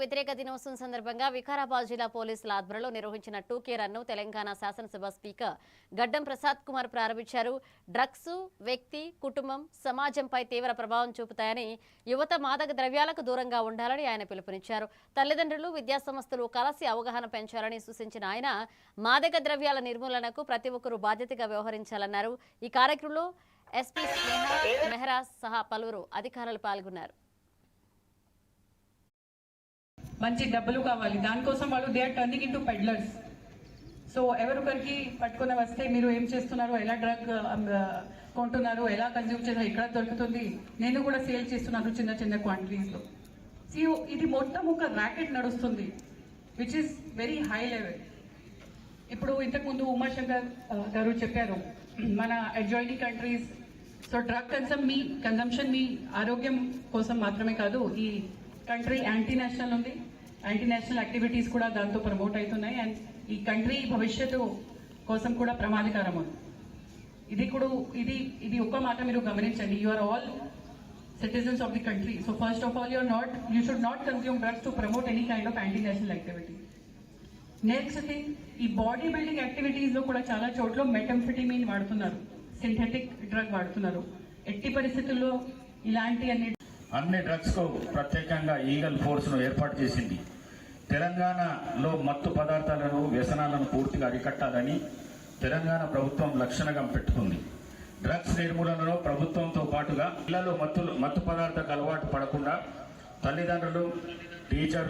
వ్యతిరేక దినోత్సవం సందర్భంగా వికారాబాద్ జిల్లా పోలీసుల ఆధ్వర్యంలో నిర్వహించిన 2K రన్ను తెలంగాణ శాసనసభ స్పీకర్ గడ్డం ప్రసాద్ కుమార్ ప్రారంభించారు. డ్రగ్స్ వ్యక్తి, కుటుంబం, సమాజంపై తీవ్ర ప్రభావం చూపుతాయని, యువత మాదక ద్రవ్యాలకు దూరంగా ఉండాలని ఆయన పిలుపునిచ్చారు. తల్లిదండ్రులు, విద్యాసంస్థలు కలిసి అవగాహన పెంచాలని సూచించిన ఆయన మాదక ద్రవ్యాల నిర్మూలనకు ప్రతి ఒక్కరూ బాధ్యతగా వ్యవహరించాలన్నారు. ఈ కార్యక్రమంలో ఎస్పీ మెహ్రా సహా పలువురు అధికారులు పాల్గొన్నారు. మంచి డబ్బులు కావాలి, దానికోసం వాళ్ళు they are turning into peddlers. So ఎవరొకరికి పట్టుకుని వస్తే మీరు ఏం చేస్తున్నారు, ఎలా డ్రగ్ కొంటున్నారు, ఎలా కన్జ్యూమ్ చేస్తున్నారు, ఎక్కడ దొరుకుతుంది, నేను కూడా సేల్ చేస్తున్నాను చిన్న చిన్న క్వాంటిటీస్లో. ఇది మొత్తం ఒక ర్యాకెట్ నడుస్తుంది which is very high level. ఇప్పుడు ఇంతకుముందు ఉమాశంకర్ గారు చెప్పారు మన adjoining countries. So drug consumption మీ ఆరోగ్యం కోసం మాత్రమే కాదు, ఈ కంట్రీ యాంటీ నేషనల్ ఉంది, యాంటీ నేషనల్ యాక్టివిటీస్ కూడా దాంతో ప్రమోట్ అవుతున్నాయి. అండ్ ఈ కంట్రీ భవిష్యత్తు కోసం కూడా ప్రమాదకరం ఉంది. ఇది ఒక్క మాట మీరు గమనించండి. You are all citizens of the country. So first of all, you should not consume drugs to promote any kind of anti-national activity. Next thing, ఈ బాడీ బిల్డింగ్ యాక్టివిటీస్ లో కూడా చాలా చోట్ల మెటంఫెటమిన్ వాడుతున్నారు, సింథెటిక్ డ్రగ్ వాడుతున్నారు. ఎట్టి పరిస్థితుల్లో ఇలాంటి అన్ని డ్రగ్స్ కు ప్రత్యేకంగా ఈగల్ ఫోర్స్ ను ఏర్పాటు చేసింది. తెలంగాణలో మత్తు పదార్థాలను, వ్యసనాలను పూర్తిగా అరికట్టాలని తెలంగాణ ప్రభుత్వం లక్ష్యంగా పెట్టుకుంది. డ్రగ్స్ నిర్మూలనలో ప్రభుత్వంతో పాటుగా పిల్లలు మత్తు పదార్థాలకు అలవాటు పడకుండా తల్లిదండ్రులు, టీచర్లు